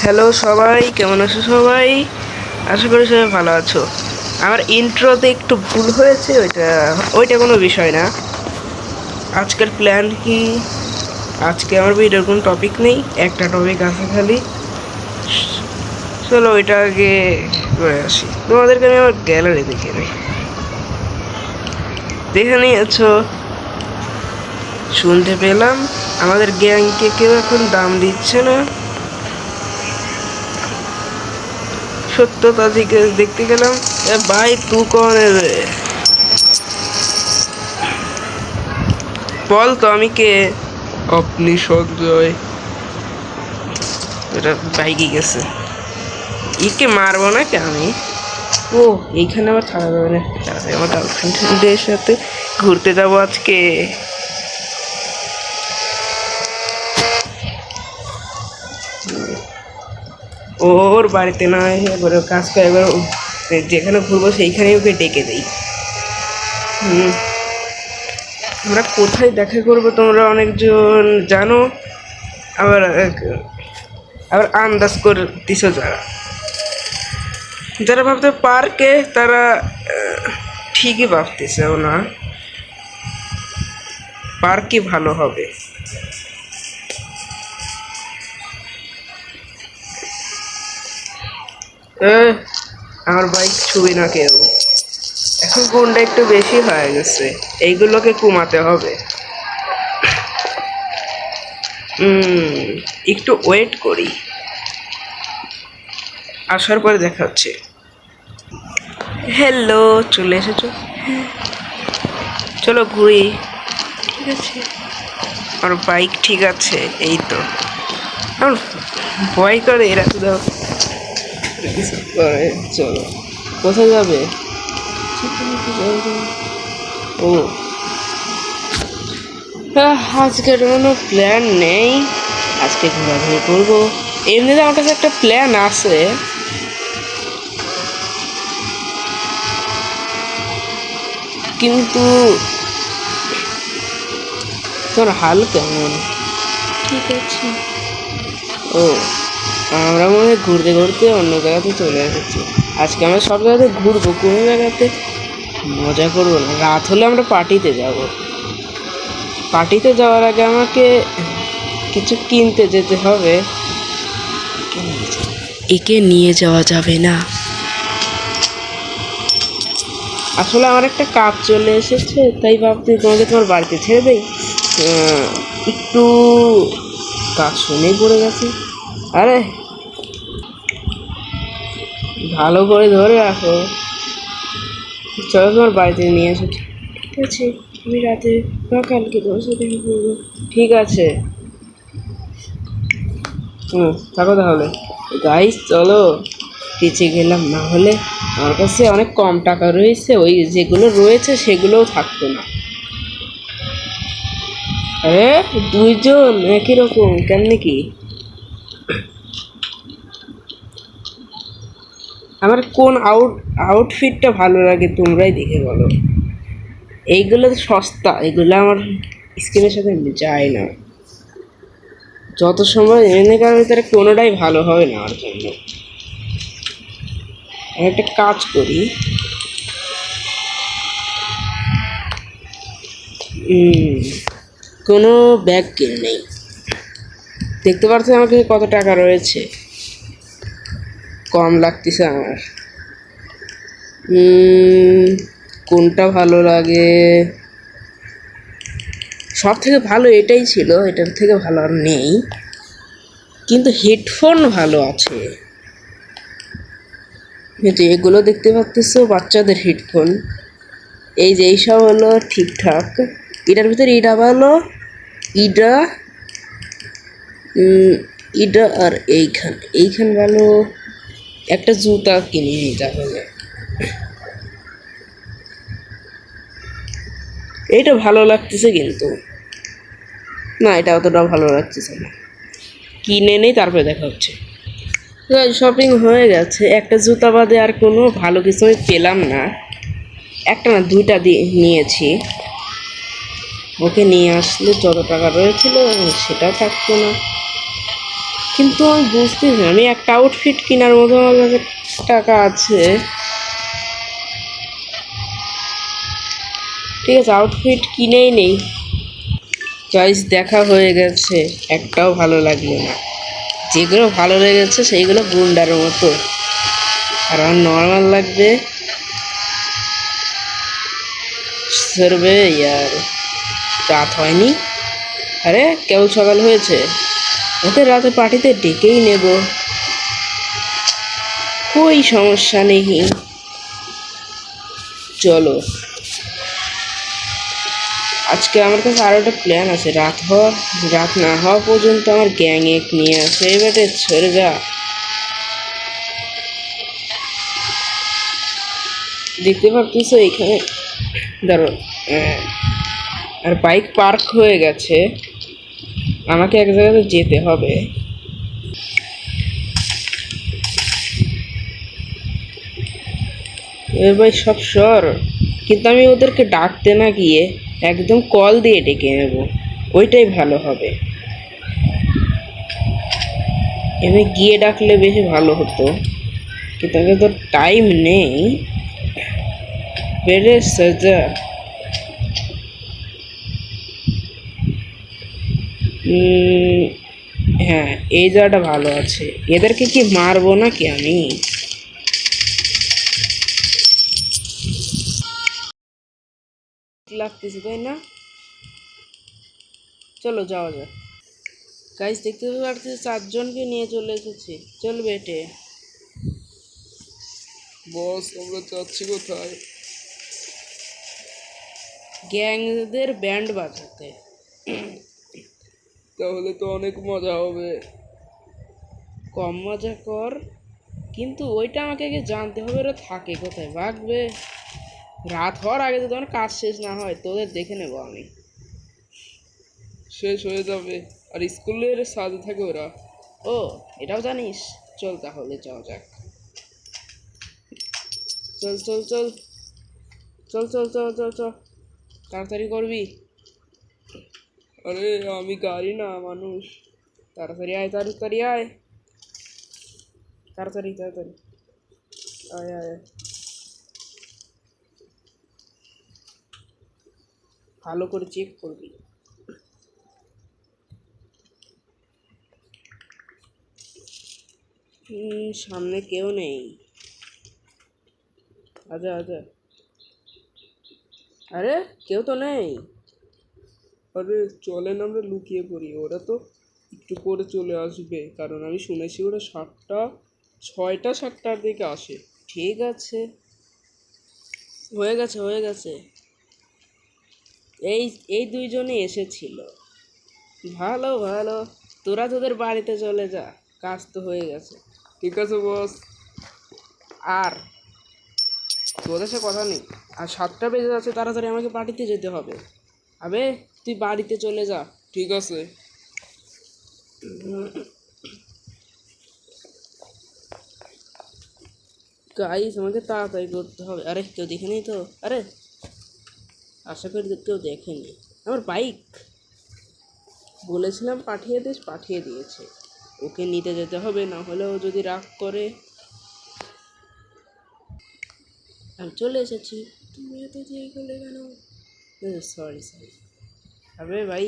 Hello সবাই, কেমন আছো সবাই? আশা করি সবাই ভালো আছো। আমার ইন্ট্রোতে একটু ভুল হয়েছে, ওইটা কোনো বিষয় না। আজকের প্ল্যান কি? আজকে আমার ভিডিওর কোনো টপিক নেই, একটা টপিক আছে খালি। চলো ওইটা আগে করে আসি। তোমাদেরকে আমি আমার গ্যালারি দেখে নিয়েছো, শুনতে পেলাম আমাদের গ্যাংকে কেউ এখন দাম দিচ্ছে না। সত্যতা দিকে দেখতে গেলাম। ভাই তু কন রে? বল তো আমি কে? আপনি সঞ্জয়। এটা বাইকে গেছে, ইকে মারবো নাকি আমি? ও এইখানে আবার থাকা যাবে না, আমার গার্লফ্রেন্ডের সাথে ঘুরতে যাবো আজকে। ওর বাড়িতে না এবার কাজ করে, এবার যেখানে ঘুরবো সেইখানেই ওকে ডেকে দেই। আমরা কোথায় দেখা করবো তোমরা অনেকজন জানো, আবার আবার আন্দাজ করতেছ যারা যারা ভাবতে পার্কে, তারা ঠিকই ভাবতেছে না পার্কই ভালো হবে। আমার বাইক ছুবি না কেউ, এখন গুণটা একটু বেশি হয়ে গেছে, এইগুলোকে কমাতে হবে। একটু ওয়েট করি, আসার পরে দেখা হচ্ছে। হ্যালো, চলে এসেছো? চলো ঘুরি। ঠিক আছে, আমার বাইক ঠিক আছে। এই তো আমার ভয় করে এরা, তো চলো কোথায় যাবে? ও আজকের কোনো প্ল্যান নেই, আজকে ঘোরাঘুরি করবো। এমনিতে আমার কাছে একটা প্ল্যান আছে, কিন্তু তোর হাল কেমন? ঠিক আছে। ও আমরা মনে হয় ঘুরতে ঘুরতে অন্য জায়গাতে চলে এসেছি। আজকে আমরা সব জায়গাতে ঘুরবো, কোনো জায়গাতে মজা করবো না। রাত হলে আমরা পার্টিতে যাব। পার্টিতে যাওয়ার আগে আমাকে কিছু কিনতে যেতে হবে। একে নিয়ে যাওয়া যাবে না। আসলে আমার একটা কাজ চলে এসেছে, তাই ভাবছি তোমাকে তোমার বাড়িতে ছেড়ে দেই। একটু কাজ শুনেই পড়ে গেছে। আরে ভালো করে ধরে রাখো। চলো তোমার বাড়িতে নিয়ে এসো। ঠিক আছে, আমি রাতে বা কালকে তোমার সাথে করবো। ঠিক আছে, থাকো তাহলে। গাইস চলো পিছিয়ে গেলাম, না হলে আমার কাছে অনেক কম টাকা রয়েছে, ওই যেগুলো রয়েছে সেগুলোও থাকতো না। আরে দুইজন একই রকম কেমনি কি? আমার কোন আউটফিটটা ভালো লাগে তোমরাই দেখে বলো। এইগুলো তো সস্তা, এগুলো আমার স্কিনের সাথে যায় না। যত সময় এনে কার ভিতরে কোনোটাই ভালো হবে না আমার জন্য। আমি একটা কাজ করি, কোনো ব্যাগ কিনে নেই। দেখতে পাচ্ছ আমার কাছে কত টাকা রয়েছে, কম লাগতেছে আমার। কোনটা ভালো লাগে? সব থেকে ভালো এটাই ছিল, এটার থেকে ভালো আর নেই। কিন্তু হেডফোন ভালো আছে, যে এগুলো দেখতে পাচ্ছ বাচ্চাদের হেডফোন। এই যে এইসব হলো ঠিকঠাক, এটার ভিতরে এটা ভালো, ইডা ইডা আর এইখান ভালো। একটা জুতা কিনে নিতে হবে। এইটা ভালো লাগতেছে, কিন্তু না, এটা অতটা ভালো লাগতেছে না। কিনে নেই, তারপরে দেখা হচ্ছে। শপিং হয়ে গেছে, একটা জুতা বাদে আর কোনো ভালো কিছু আমি পেলাম না। একটা না, দুইটা নিয়েছি। ওকে নিয়ে আসলে যত টাকা রয়েছিল সেটাও থাকতো না। কিন্তু আমি বুঝতেছি না, আমি একটা আউটফিট কেনার মতো আমার কাছে টাকা আছে। ঠিক আছে, আউটফিট কিনেই নেই। চয়েস দেখা হয়ে গেছে, একটাও ভালো লাগলো না। যেগুলো ভালো লেগেছে সেইগুলো গুন্ডার মতো, আর আমার নর্মাল লাগবে সার্ভে ইয়ার। রাত হয়নি, আরে কেবল সকাল হয়েছে। ওকে রাতে পার্টিতে ডেকেই নেব, কোই সমস্যা নেই। চলো, আজকে আমার কাছে আরও একটা প্ল্যান আছে। রাত না হওয়া পর্যন্ত আমার গ্যাং এক নিয়ে আসে, এবারে ছেড়ে যা। দেখতে পাচ্ছিস এখানে, ধরো, আর বাইক পার্ক হয়ে গেছে, আমাকে এক জায়গাতে যেতে হবে। ভাই সব সর, কিন্তু আমি ওদেরকে ডাকতে না গিয়ে একদম কল দিয়ে ডেকে নেব, ওইটাই ভালো হবে। এমনি গিয়ে ডাকলে বেশি ভালো হতো, কিন্তু আমি তো টাইম নেই। বেড়ে সাজা, হ্যাঁ এই জায়গাটা ভালো আছে। এদেরকে কি মারবো নাকি আমি? লাগতেছে তাই না? চলো যাওয়া যাক। গাইস দেখতে পাচ্ছি চারজনকে নিয়ে চলে এসেছি, চলবে এটে। বস আমরা যাচ্ছি কোথায়? গ্যাংদের ব্যান্ড বাজাতে। তাহলে তো অনেক মজা হবে। কম মজা কর, কিন্তু ওইটা আমাকে আগে জানতে হবে ওরা থাকে কোথায়। ভাগবে রাত হওয়ার আগে যদি আমার কাজ শেষ না হয়, তোদের দেখে নেবো আমি। শেষ হয়ে যাবে, আর স্কুলের সাথে থাকে ওরা। ও, এটাও জানিস? চল তাহলে যাওয়া যাক। চল চল চল চল চল চল চল চল, তাড়াতাড়ি করবি। আরে আমি গাড়ি না মানুষ, তাড়াতাড়ি আয়, তাড়াতাড়ি আয়, তাড়াতাড়ি তাড়াতাড়ি আয় আয়। ভালো করে চেক করবি। সামনে কেউ নেই, আচ্ছা আচ্ছা। আরে কেউ তো নেই। আরে চলেন আমরা লুকিয়ে পড়ি, ওরা তো একটু পরে চলে আসবে, কারণ আমি শুনেছি ওরা 6টা 7টার দিকে আসে। ঠিক আছে, হয়ে গেছে হয়ে গেছে। এই এই দুইজনই এসেছিল। ভালো ভালো, তোরা তোদের বাড়িতে চলে যা, কাজ তো হয়ে গেছে। ঠিক আছে বস, আর তোদের সে কথা নেই। আর 7টা বেজে যাচ্ছে, তাড়াতাড়ি আমাকে পার্টিতে যেতে হবে। আবে তুই বাড়িতে চলে যা। ঠিক আছে। গাইস আমাকে তাড়াতাড়ি করতে হবে। আরে কেউ দেখেনি তো? আরে আশা করি কেউ দেখেনি। আমার বাইক বলেছিলাম পাঠিয়ে দিস, পাঠিয়ে দিয়েছে। ওকে নিতে যেতে হবে, না হলে ও যদি রাগ করে। আমি চলে এসেছি, তুমি এত দেরি করলে কেন? Sorry sorry. আবে ভাই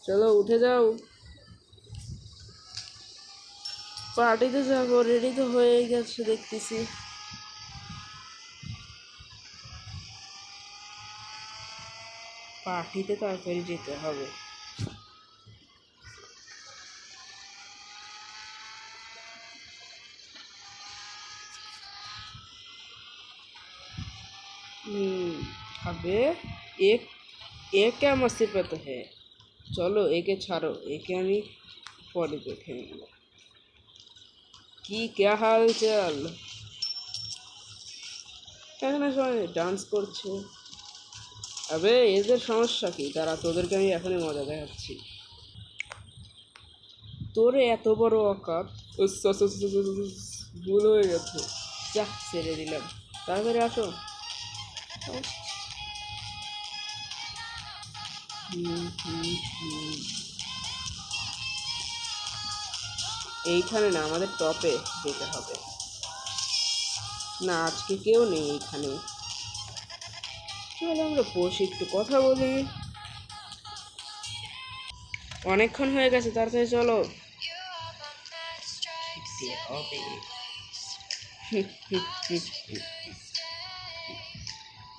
চলো উঠে যাও, পার্টিতে যাবো। রেডি তো হয়ে গেছে দেখতেছি। পার্টিতে তাড়াতাড়ি যেতে হবে। अबे एक एक क्या मुसीबत है? চলো একে ছাড়ো, একে আমি পরে দেখে নেব। কি क्या हाल চাল? এখানে সবাই ডান্স করছে। আবে এদের সমস্যা কি? তারা তোদেরকে আমি এখনই মজা দেখাচ্ছি। তোরে এত বড় অকাপ! ভুল হয়ে গেছে, যা ছেড়ে দিলাম। তাড়াতাড়ি আসো। এইখানে না, আমাদের টপে যেতে হবে। না, আজকে কেউ নেই এইখানে। চলো আমরা বসে একটু কথা বলি। অনেকক্ষণ হয়ে গেছে, তাড়াতাড়ি চলো। হবে।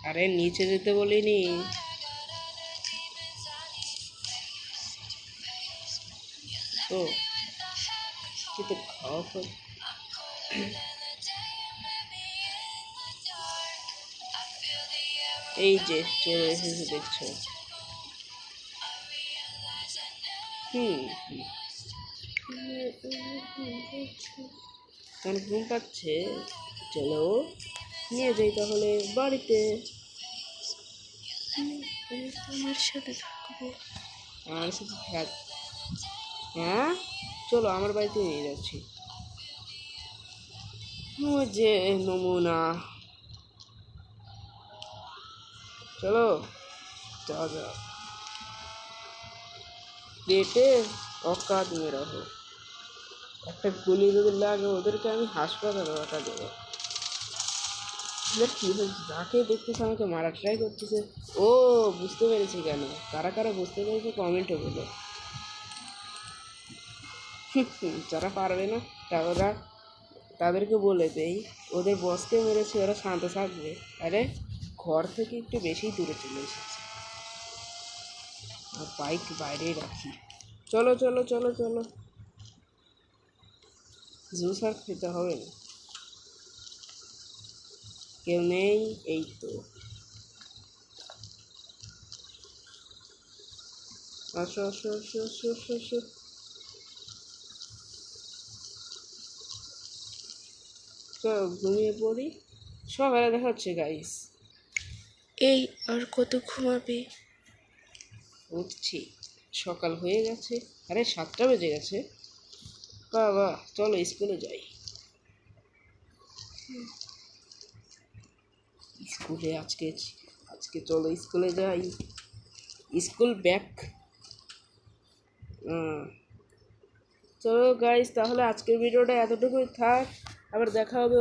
আরে নিচে যেতে বলিনি। ও কিন্তু খাওয়া খাওয়া। এই যে চলে এসেছে দেখছো। হুম কারণ ঘুম পাচ্ছে। চলো নিয়ে যাই তাহলে বাড়িতে। তোমার সাথে থাকবো। আমার সাথে থাক। হ্যাঁ চলো, আমার বাড়িতে নিয়ে যাচ্ছি। ও যে নমুনা। চলো যাওয়া যাক। পেটে অকাত মেরা হোক। একটা গুলি যদি লাগে ওদেরকে আমি হাসপাতালে পাঠা দেবো। এবার কী হয়েছে, যাকে দেখতেছে আমাকে মারা ট্রাই করতেছে। ও বুঝতে পেরেছি কেন। কারা কারা বুঝতে পেরেছে কমেন্টে বলো। যারা পারবে না তারা, তাদেরকে বলে দেই ওদের বসকে মেরেছে, ওরা শান্ত থাকবে। আরে ঘর থেকে একটু বেশি দূরে চলে এসেছে। আর বাইক বাইরেই রাখি। চলো চলো চলো চলো। জুস আর খেতে হবে না। কেউ নেই, এই তো। আসো আসো আসো আসো আসো আসো। চলো ঘুমিয়ে পড়ি। সকালে দেখা হচ্ছে গাইস। এই আর কত ঘুমাবে? উঠছি, সকাল হয়ে গেছে। আরে 7টা বেজে গেছে। বাবা চলো স্কুলে যাই। স্কুলে আজকে, আজকে চলো স্কুলে যাই। School back. চলো গাইস, তাহলে আজকের ভিডিওটা এতটুকুই থাক। আবার দেখা হবে